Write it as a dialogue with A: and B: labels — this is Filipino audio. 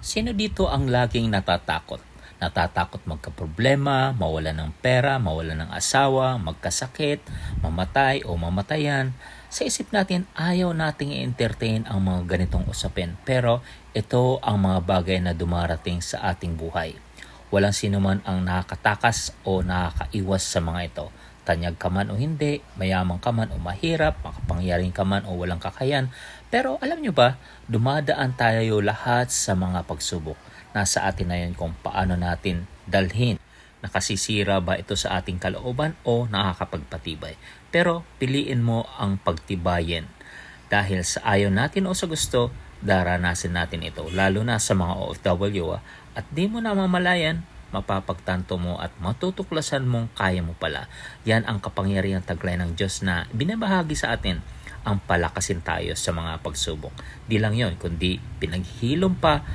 A: Sino dito ang laging natatakot? Natatakot magkaproblema, mawalan ng pera, mawalan ng asawa, magkasakit, mamatay o mamatayan. Sa isip natin, ayaw nating i-entertain ang mga ganitong usapin. Pero ito ang mga bagay na dumarating sa ating buhay. Walang sino man ang nakakatakas o nakakaiwas sa mga ito. Tanyag ka man o hindi, mayaman ka man o mahirap, makapangyarihan ka man o walang kakayan. Pero alam nyo ba, dumadaan tayo lahat sa mga pagsubok. Nasa atin na yun kung paano natin dalhin. Nakasisira ba ito sa ating kalooban o nakakapagpatibay? Pero piliin mo ang pagtibayin. Dahil sa ayaw natin o sa gusto, daranasin natin ito. Lalo na sa mga OFW at di mo namamalayan, mapapagtanto mo at matutuklasan mong kaya mo pala. Yan ang kapangyarihang taglay ng Diyos na binabahagi sa atin ang palakasin tayo sa mga pagsubok. Di lang yon, kundi pinaghilom pa